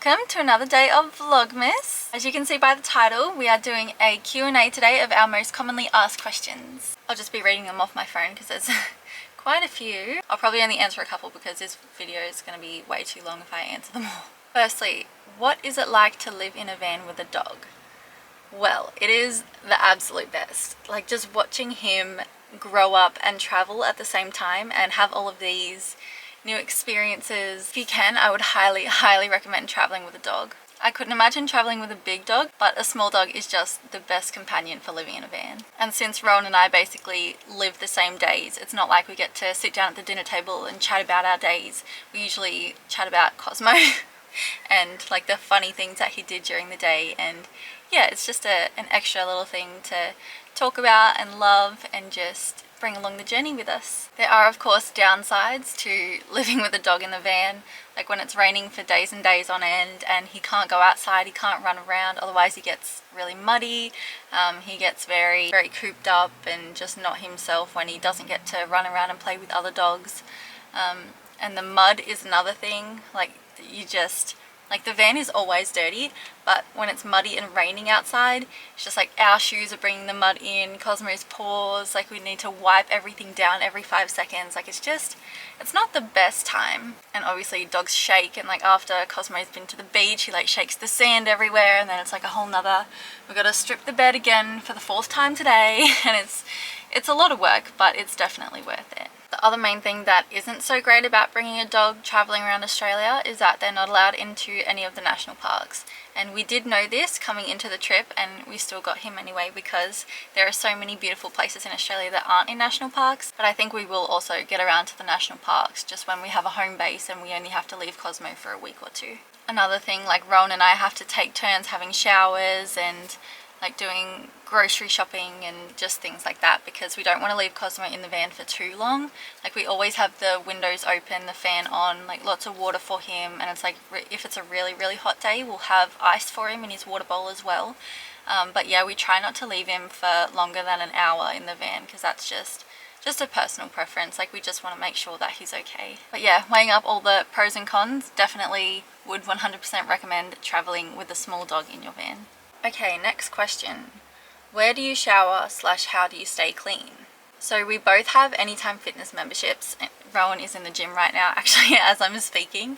welcome to another day of Vlogmas. As you can see by the title, we are doing a Q&A today of our most commonly asked questions. I'll just be reading them off my phone because there's quite a few. I'll probably only answer a couple because this video is going to be way too long if I answer them all. Firstly, what is it like to live in a van with a dog? Well, it is the absolute best. Like just watching him grow up and travel at the same time and have all of these new experiences. If you can, I would highly recommend traveling with a dog. I couldn't imagine traveling with a big dog, but a small dog is just the best companion for living in a van. And since Rowan and I basically live the same days, it's not like we get to sit down at the dinner table and chat about our days. We usually chat about Cosmo and like the funny things that he did during the day, and yeah, it's just an extra little thing to talk about and love and just bring along the journey with us. There are of course downsides to living with a dog in the van, like when it's raining for days and days on end and he can't go outside, he can't run around, otherwise he gets really muddy. He gets very cooped up and just not himself when he doesn't get to run around and play with other dogs. And the mud is another thing. Like the van is always dirty, but when it's muddy and raining outside, it's just like our shoes are bringing the mud in, Cosmo's paws, like we need to wipe everything down every 5 seconds. Like it's not the best time. And obviously dogs shake, and like after Cosmo's been to the beach, he like shakes the sand everywhere, and then it's like a whole nother, we've got to strip the bed again for the 4th time today. And it's a lot of work, but it's definitely worth it. The other main thing that isn't so great about bringing a dog traveling around Australia is that they're not allowed into any of the national parks. And we did know this coming into the trip, and we still got him anyway because there are so many beautiful places in Australia that aren't in national parks. But I think we will also get around to the national parks just when we have a home base and we only have to leave Cosmo for a week or 2. Another thing, like Rowan and I have to take turns having showers and like doing grocery shopping and just things like that, because we don't want to leave Cosmo in the van for too long. Like we always have the windows open, the fan on, like lots of water for him, and it's like if it's a really hot day, we'll have ice for him in his water bowl as well. But yeah, we try not to leave him for longer than an hour in the van because that's just a personal preference. Like we just want to make sure that he's okay. But yeah, weighing up all the pros and cons, definitely would 100% recommend traveling with a small dog in your van. Okay, next question. Where do you shower / how do you stay clean? So we both have Anytime Fitness memberships. Rowan is in the gym right now actually as I'm speaking.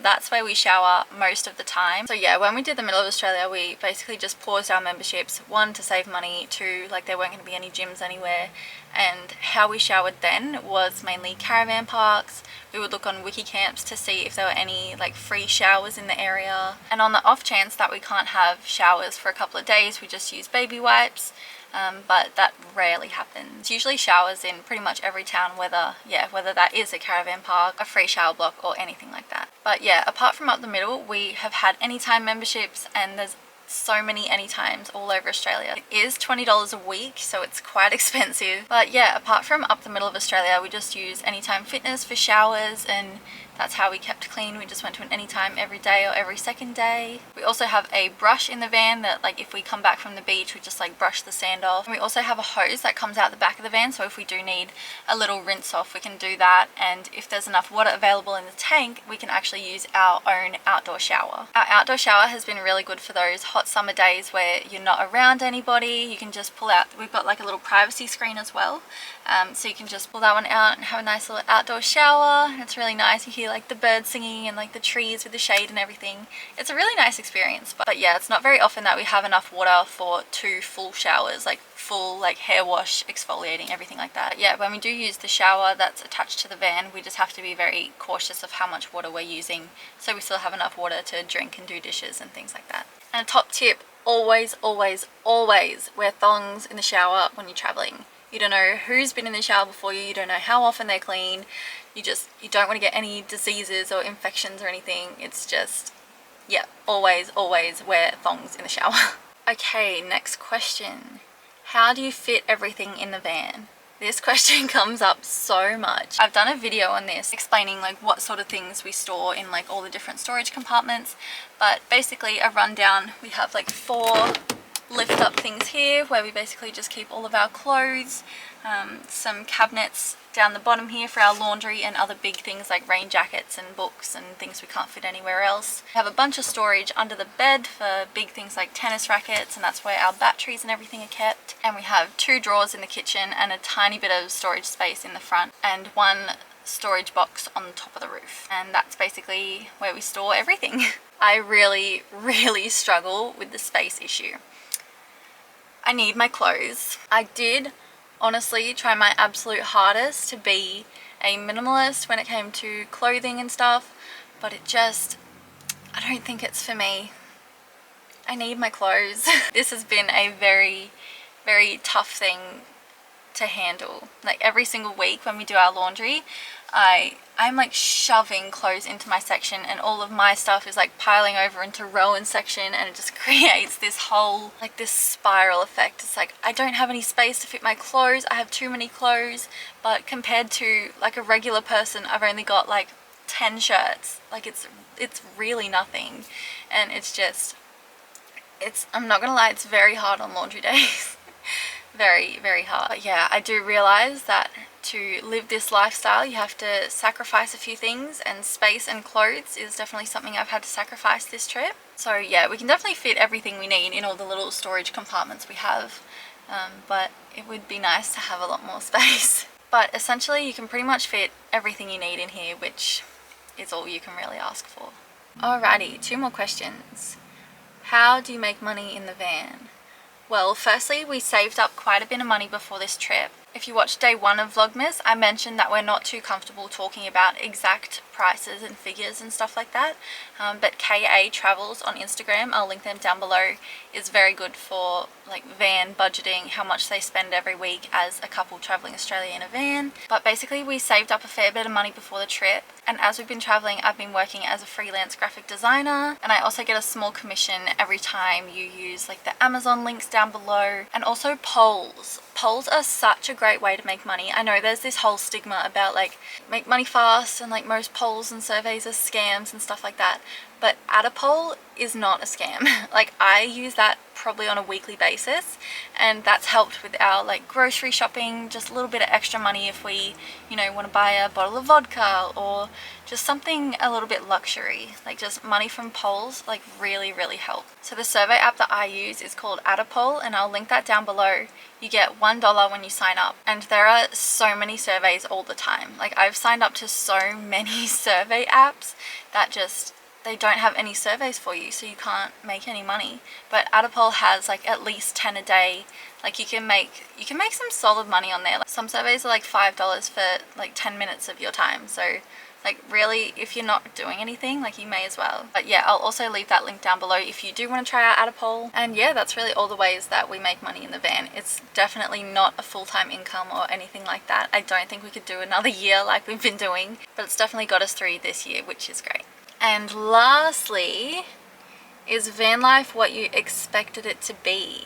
That's where we shower most of the time. So yeah, when we did the middle of Australia, we basically just paused our memberships. 1, to save money, 2, like there weren't going to be any gyms anywhere. And how we showered then was mainly caravan parks. We would look on wiki camps to see if there were any like free showers in the area. And on the off chance that we can't have showers for a couple of days, we just use baby wipes. But that rarely happens. Usually showers in pretty much every town, whether that is a caravan park, a free shower block or anything like that. But yeah, apart from up the middle, we have had Anytime memberships, and there's so many Anytimes all over Australia. It is $20 a week, so it's quite expensive. But yeah, apart from up the middle of Australia, we just use Anytime Fitness for showers, and that's how we kept clean. We just went to an Anytime every day or every second day. We also have a brush in the van that like if we come back from the beach, we just like brush the sand off. And we also have a hose that comes out the back of the van, so if we do need a little rinse off, we can do that. And if there's enough water available in the tank, we can actually use our own outdoor shower. Our outdoor shower has been really good for those hot summer days where you're not around anybody. You can just pull out, we've got like a little privacy screen as well. So you can just pull that one out and have a nice little outdoor shower. It's really nice. You hear like the birds singing and like the trees with the shade and everything. It's a really nice experience. But yeah, it's not very often that we have enough water for 2 full showers, like full like hair wash, exfoliating, everything like that. Yeah, when we do use the shower that's attached to the van, we just have to be very cautious of how much water we're using, so we still have enough water to drink and do dishes and things like that. And a top tip, always wear thongs in the shower when you're traveling. You don't know who's been in the shower before you don't know how often they're clean. You don't want to get any diseases or infections or anything. It's just, yeah, always wear thongs in the shower. Okay, next question. How do you fit everything in the van? This question comes up so much. I've done a video on this explaining like what sort of things we store in like all the different storage compartments, but basically a rundown, we have like 4 lift up things here where we basically just keep all of our clothes. Some cabinets down the bottom here for our laundry and other big things like rain jackets and books and things we can't fit anywhere else. We have a bunch of storage under the bed for big things like tennis rackets, and that's where our batteries and everything are kept. And we have 2 drawers in the kitchen and a tiny bit of storage space in the front and 1 storage box on the top of the roof. And that's basically where we store everything. I really struggle with the space issue. I need my clothes. I did honestly try my absolute hardest to be a minimalist when it came to clothing and stuff, but I don't think it's for me. I need my clothes. This has been a very tough thing to handle. Like every single week when we do our laundry, I'm like shoving clothes into my section, and all of my stuff is like piling over into Rowan's section, and it just creates this whole like this spiral effect. It's like I don't have any space to fit my clothes, I have too many clothes, but compared to like a regular person, I've only got like 10 shirts. Like it's really nothing, and I'm not gonna lie, it's very hard on laundry days. very hard. But yeah, I do realize that to live this lifestyle you have to sacrifice a few things, and space and clothes is definitely something I've had to sacrifice this trip. So yeah, we can definitely fit everything we need in all the little storage compartments we have, but it would be nice to have a lot more space. But essentially you can pretty much fit everything you need in here, which is all you can really ask for. Alrighty, 2 more questions. How do you make money in the van? Well, firstly, we saved up quite a bit of money before this trip. If you watched day 1 of Vlogmas, I mentioned that we're not too comfortable talking about exact prices and figures and stuff like that, but KA Travels on Instagram, I'll link them down below, is very good for like van budgeting, how much they spend every week as a couple traveling Australia in a van. But basically we saved up a fair bit of money before the trip, and as we've been traveling I've been working as a freelance graphic designer, and I also get a small commission every time you use like the Amazon links down below, and also polls. Polls are such a great way to make money. I know there's this whole stigma about like make money fast and like most polls and surveys are scams and stuff like that, but add a poll is not a scam. Like I use that probably on a weekly basis, and that's helped with our like grocery shopping, just a little bit of extra money if we, you know, want to buy a bottle of vodka or just something a little bit luxury. Like just money from polls like really help. So the survey app that I use is called Add a Poll, and I'll link that down below. You get $1 when you sign up, and there are so many surveys all the time. Like I've signed up to so many survey apps that just they don't have any surveys for you, so you can't make any money. But Add a Poll has like at least 10 a day. Like you can make some solid money on there. Like some surveys are like $5 for like 10 minutes of your time, so like really if you're not doing anything, like you may as well. But yeah, I'll also leave that link down below if you do want to try out Add a Poll. And yeah, that's really all the ways that we make money in the van. It's definitely not a full-time income or anything like that. I don't think we could do another year like we've been doing, but it's definitely got us through this year, which is great. And lastly, is van life what you expected it to be?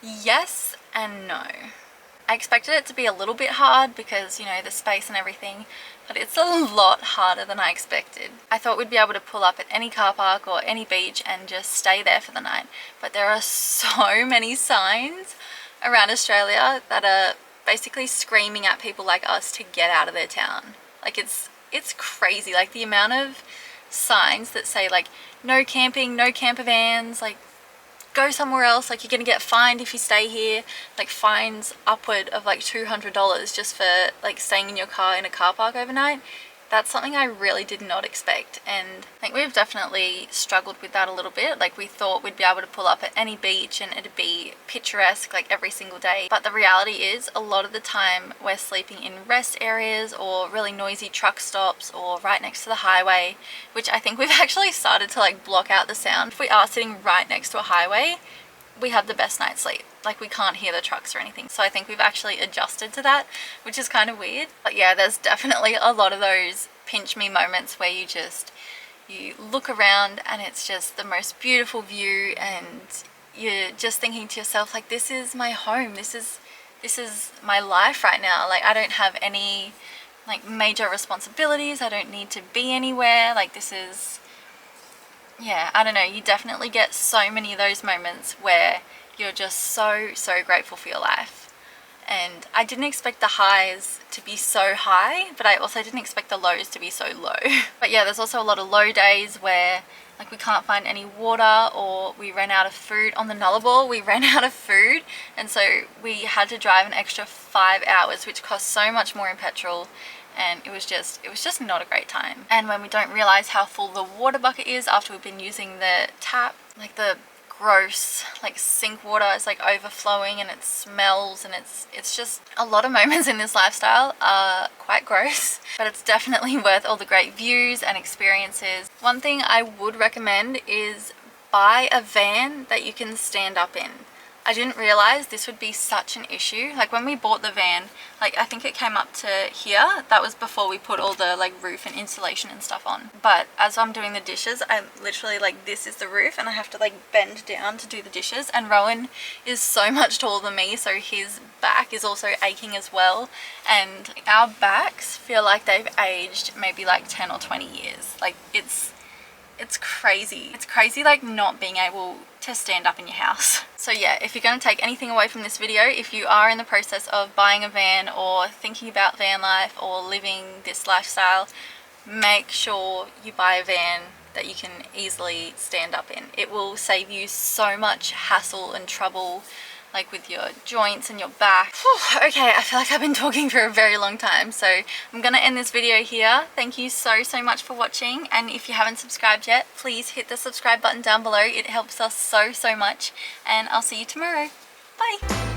Yes and no. I expected it to be a little bit hard because, you know, the space and everything, but it's a lot harder than I expected. I thought we'd be able to pull up at any car park or any beach and just stay there for the night, but there are so many signs around Australia that are basically screaming at people like us to get out of their town. Like it's crazy, like the amount of signs that say like no camping, no camper vans, like go somewhere else, like you're gonna get fined if you stay here, like fines upward of like $200 just for like staying in your car in a car park overnight. That's something I really did not expect, and I think we've definitely struggled with that a little bit. Like we thought we'd be able to pull up at any beach and it'd be picturesque like every single day, but the reality is a lot of the time we're sleeping in rest areas or really noisy truck stops or right next to the highway, which I think we've actually started to like block out the sound. If we are sitting right next to a highway, we have the best night's sleep. Like we can't hear the trucks or anything. So I think we've actually adjusted to that, which is kind of weird. But yeah, there's definitely a lot of those pinch me moments where you look around and it's just the most beautiful view, and you're just thinking to yourself like, this is my home, this is my life right now. Like I don't have any like major responsibilities, I don't need to be anywhere. Like this is, yeah, I don't know, you definitely get so many of those moments where you're just so grateful for your life. And I didn't expect the highs to be so high, but I also didn't expect the lows to be so low. But yeah, there's also a lot of low days where like we can't find any water, or we ran out of food. On the Nullarbor, we ran out of food, and so we had to drive an extra 5 hours, which cost so much more in petrol. And it was just not a great time. And when we don't realize how full the water bucket is after we've been using the tap, like the gross like sink water is like overflowing and it smells, and it's just a lot of moments in this lifestyle are quite gross, but it's definitely worth all the great views and experiences. One thing I would recommend is buy a van that you can stand up in. I didn't realize this would be such an issue. Like when we bought the van, like I think it came up to here. That was before we put all the like roof and insulation and stuff on. But as I'm doing the dishes, I'm literally like, this is the roof and I have to like bend down to do the dishes. And Rowan is so much taller than me, so his back is also aching as well. And our backs feel like they've aged maybe like 10 or 20 years. Like it's crazy. It's crazy like not being able to stand up in your house. So yeah, if you're going to take anything away from this video, if you are in the process of buying a van or thinking about van life or living this lifestyle, make sure you buy a van that you can easily stand up in. It will save you so much hassle and trouble, like with your joints and your back. Whew, okay, I feel like I've been talking for a very long time, so I'm gonna end this video here. Thank you so much for watching, and if you haven't subscribed yet, please hit the subscribe button down below. It helps us so much, and I'll see you tomorrow. Bye.